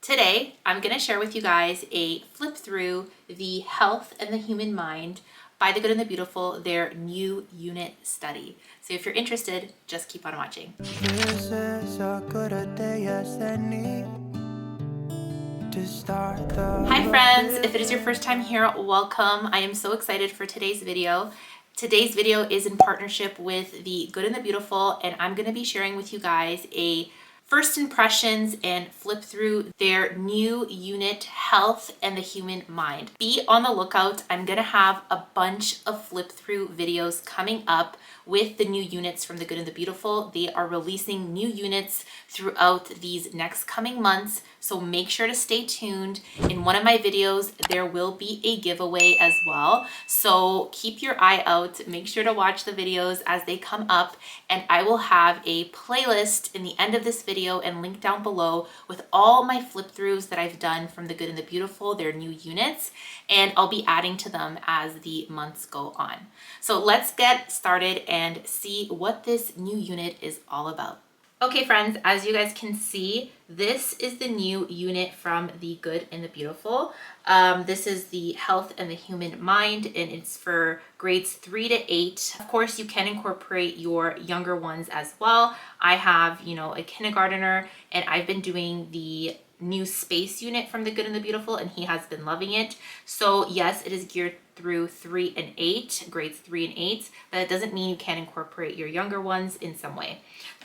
Today, I'm going to share with you guys a flip through the Health and the Human Mind by The Good and the Beautiful, their new unit study. So if you're interested, just keep on watching. This is a good a day as any to start the Hi friends, if it is your first time here, welcome. I am so excited for today's video. Today's video is in partnership with The Good and the Beautiful, and I'm going to be sharing with you guys a first impressions and flip through their new unit, Health and the Human Mind. Be on the lookout. I'm going to have a bunch of flip through videos coming up with the new units from The Good and the Beautiful. They are releasing new units throughout these next coming months, so make sure to stay tuned. In one of my videos, there will be a giveaway as well, so keep your eye out. Make sure to watch the videos as they come up, and I will have a playlist in the end of this video and link down below with all my flip throughs that I've done from The Good and the Beautiful, their new units, and I'll be adding to them as the months go on. So let's get started and see what this new unit is all about. Okay friends, as you guys can see, this is the new unit from The Good and the Beautiful. This is the Health and the Human Mind, and it's for grades 3 to 8. Of course, you can incorporate your younger ones as well. I have, a kindergartner, and I've been doing the new space unit from The Good and the Beautiful, and he has been loving it. So yes, it is geared through 3 and 8, grades 3 and 8, but it doesn't mean you can't incorporate your younger ones in some way.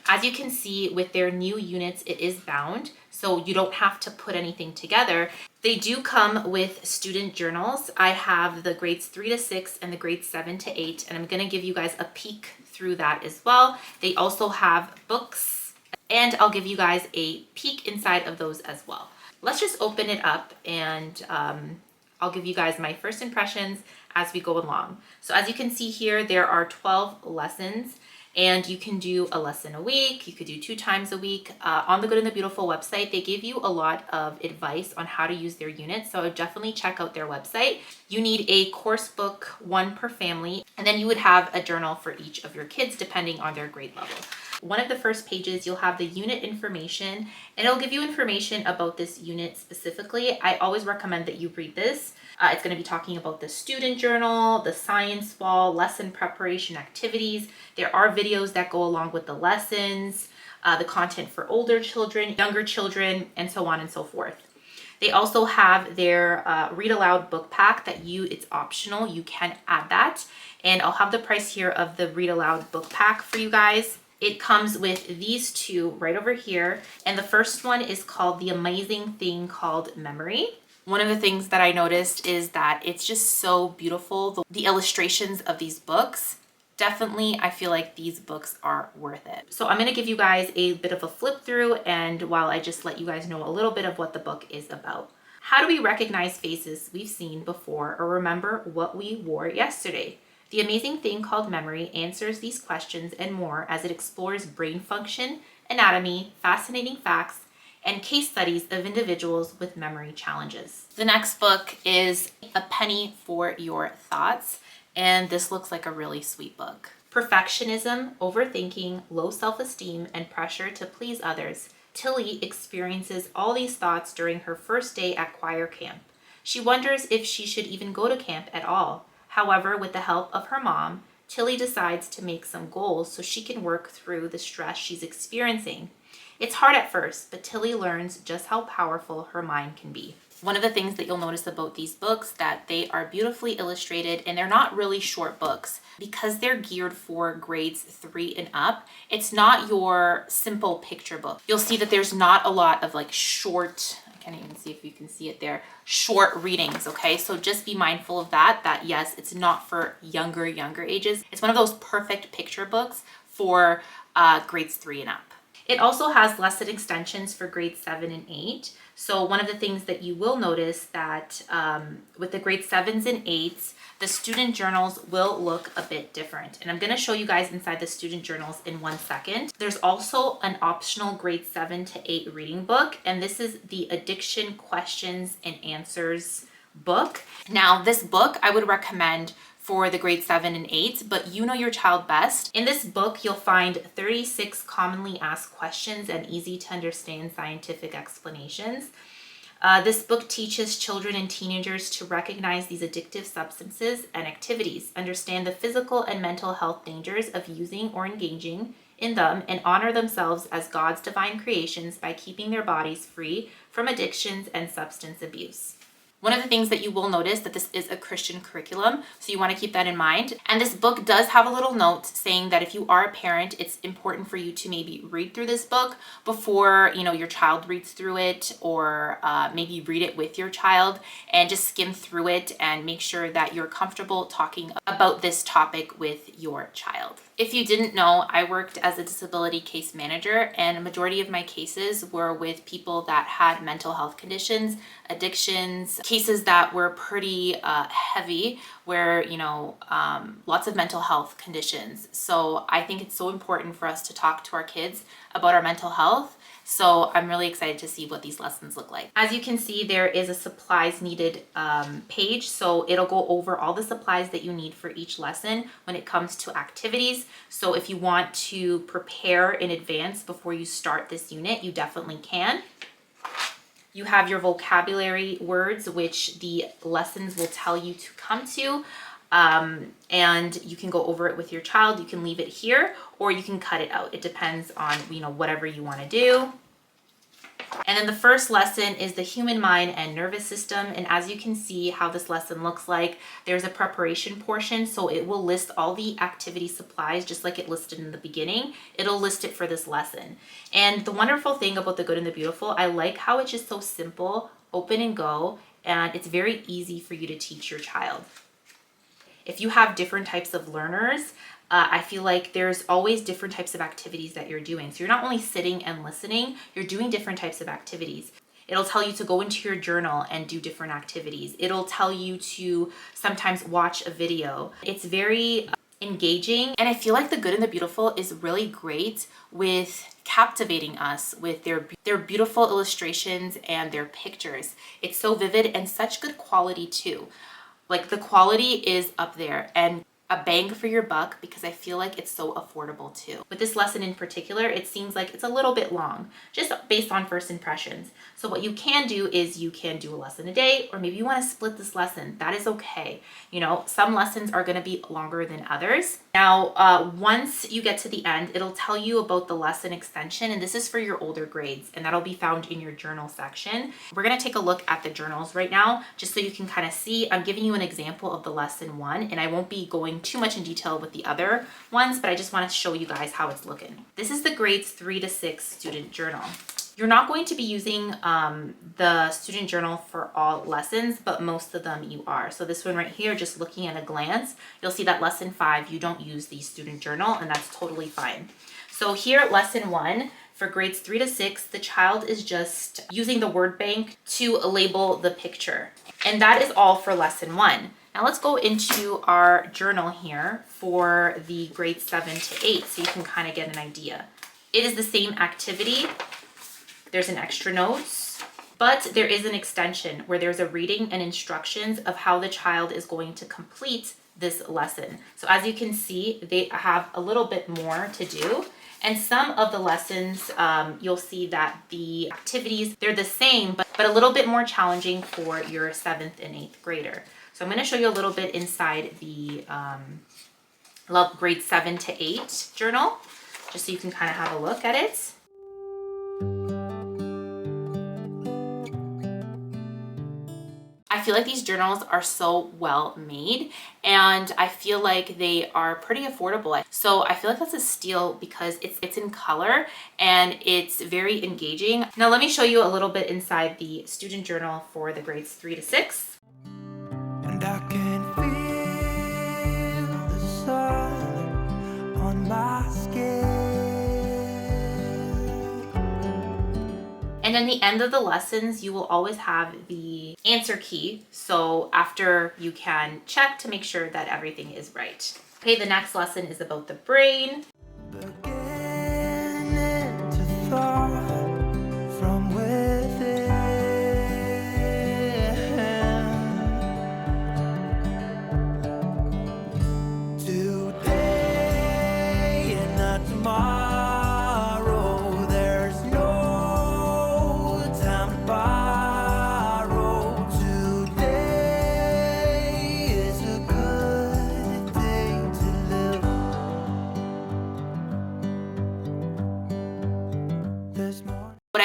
As you can see with their new units, it is bound, so you don't have to put anything together. They do come with student journals. I have the grades 3 to 6 and the grades 7 to 8, and I'm going to give you guys a peek through that as well. They also have books, and I'll give you guys a peek inside of those as well. Let's just open it up, and I'll give you guys my first impressions as we go along. So as you can see here, there are 12 lessons, and you can do a lesson a week. You could do 2 times a week. On the Good and the Beautiful website, they give you a lot of advice on how to use their units, so definitely check out their website. You need a course book, 1 per family, and then you would have a journal for each of your kids depending on their grade level. One of the first pages, you'll have the unit information, and it'll give you information about this unit specifically. I always recommend that you read this. It's going to be talking about the student journal, the science wall, lesson preparation activities. There are videos that go along with the lessons, the content for older children, younger children, and so on and so forth. They also have their read aloud book pack that it's optional. You can add that. And I'll have the price here of the read aloud book pack for you guys. It comes with these 2 right over here. And the first one is called The Amazing Thing Called Memory. One of the things that I noticed is that it's just so beautiful. The illustrations of these books, definitely, I feel like these books are worth it. So I'm going to give you guys a bit of a flip through, and while I just let you guys know a little bit of what the book is about. How do we recognize faces we've seen before or remember what we wore yesterday? The Amazing Thing Called Memory answers these questions and more as it explores brain function, anatomy, fascinating facts, and case studies of individuals with memory challenges. The next book is A Penny for Your Thoughts, and this looks like a really sweet book. Perfectionism, overthinking, low self-esteem, and pressure to please others. Tilly experiences all these thoughts during her first day at choir camp. She wonders if she should even go to camp at all. However, with the help of her mom, Tilly decides to make some goals so she can work through the stress she's experiencing. It's hard at first, but Tilly learns just how powerful her mind can be. One of the things that you'll notice about these books that they are beautifully illustrated, and they're not really short books because they're geared for grades 3 and up. It's not your simple picture book. You'll see that there's not a lot of short, I can't even see if you can see it there, short readings, okay? So just be mindful of that yes, it's not for younger ages. It's one of those perfect picture books for grades 3 and up. It also has lesson extensions for grades 7 and 8. So one of the things that you will notice that with the grade 7s and 8s, the student journals will look a bit different. And I'm going to show you guys inside the student journals in 1 second. There's also an optional grade 7 to 8 reading book, and this is the Addiction Questions and Answers book. Now, this book I would recommend for the grade 7 and 8, but you know your child best. In this book, you'll find 36 commonly asked questions and easy to understand scientific explanations. This book teaches children and teenagers to recognize these addictive substances and activities, understand the physical and mental health dangers of using or engaging in them, and honor themselves as God's divine creations by keeping their bodies free from addictions and substance abuse. One of the things that you will notice that this is a Christian curriculum, so you want to keep that in mind. And this book does have a little note saying that if you are a parent, it's important for you to maybe read through this book before, your child reads through it, or maybe read it with your child and just skim through it and make sure that you're comfortable talking about this topic with your child. If you didn't know, I worked as a disability case manager, and a majority of my cases were with people that had mental health conditions, addictions, cases that were pretty heavy, where, lots of mental health conditions. So I think it's so important for us to talk to our kids about our mental health. So I'm really excited to see what these lessons look like. As you can see, there is a supplies needed page. So it'll go over all the supplies that you need for each lesson when it comes to activities. So if you want to prepare in advance before you start this unit, you definitely can. You have your vocabulary words, which the lessons will tell you to come to. And you can go over it with your child. You can leave it here, or you can cut it out. It depends on, whatever you want to do. And then the first lesson is the human mind and nervous system. And as you can see how this lesson looks like, there's a preparation portion. So it will list all the activity supplies, just like it listed in the beginning. It'll list it for this lesson. And the wonderful thing about The Good and the Beautiful, I like how it's just so simple, open and go, and it's very easy for you to teach your child. If you have different types of learners, I feel like there's always different types of activities that you're doing. So you're not only sitting and listening, you're doing different types of activities. It'll tell you to go into your journal and do different activities. It'll tell you to sometimes watch a video. It's very engaging. And I feel like The Good and the Beautiful is really great with captivating us with their beautiful illustrations and their pictures. It's so vivid and such good quality too. Like, the quality is up there and a bang for your buck, because I feel like it's so affordable too. With this lesson in particular, it seems like it's a little bit long, just based on first impressions. So what you can do is you can do a lesson a day, or maybe you want to split this lesson. That is okay. Some lessons are going to be longer than others. Now, once you get to the end, it'll tell you about the lesson extension, and this is for your older grades, and that'll be found in your journal section. We're going to take a look at the journals right now, just so you can kind of see. I'm giving you an example of the lesson one, and I won't be going too much in detail with the other ones, but I just want to show you guys how it's looking. This is the grades 3 to 6 student journal. You're not going to be using the student journal for all lessons, but most of them you are. So this one right here, just looking at a glance, you'll see that lesson 5, you don't use the student journal, and that's totally fine. So here at lesson 1, for grades 3 to 6, the child is just using the word bank to label the picture. And that is all for lesson 1. Now let's go into our journal here for the grades 7 to 8, so you can kind of get an idea. It is the same activity. There's an extra notes, but there is an extension where there's a reading and instructions of how the child is going to complete this lesson. So as you can see, they have a little bit more to do. And some of the lessons, you'll see that the activities, they're the same, but a little bit more challenging for your 7th and 8th grader. So I'm going to show you a little bit inside the grade 7 to 8 journal, just so you can kind of have a look at it. I feel like these journals are so well made, and I feel like they are pretty affordable. So I feel like that's a steal because it's in color and it's very engaging. Now let me show you a little bit inside the student journal for the grades 3 to 6. And I can feel the sun on my skin. And in the end of the lessons, you will always have the answer key. So after, you can check to make sure that everything is right. Okay, the next lesson is about the brain. Beginning to thought from within. Today and not tomorrow. There's no time to borrow.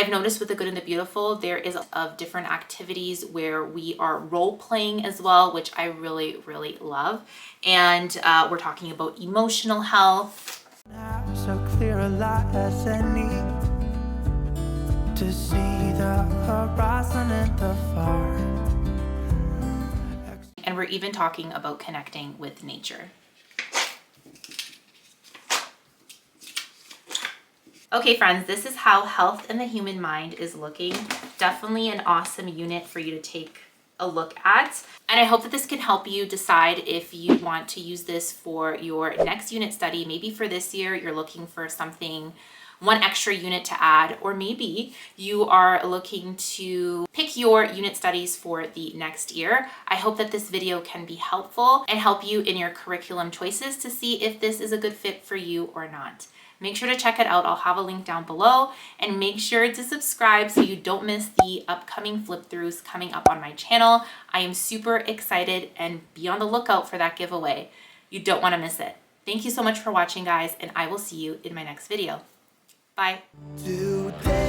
I've noticed with the Good and the Beautiful, there is of different activities where we are role playing as well, which I really, really love. And we're talking about emotional health. Now so clear a light as any to see the horizon in the far. And we're even talking about connecting with nature. Okay, friends, this is how health in the human mind is looking. Definitely an awesome unit for you to take a look at. And I hope that this can help you decide if you want to use this for your next unit study. Maybe for this year, you're looking for something, one extra unit to add, or maybe you are looking to pick your unit studies for the next year. I hope that this video can be helpful and help you in your curriculum choices to see if this is a good fit for you or not. Make sure to check it out. I'll have a link down below, and make sure to subscribe so you don't miss the upcoming flip throughs coming up on my channel. I am super excited, and be on the lookout for that giveaway. You don't want to miss it. Thank you so much for watching, guys, and I will see you in my next video. Bye. Today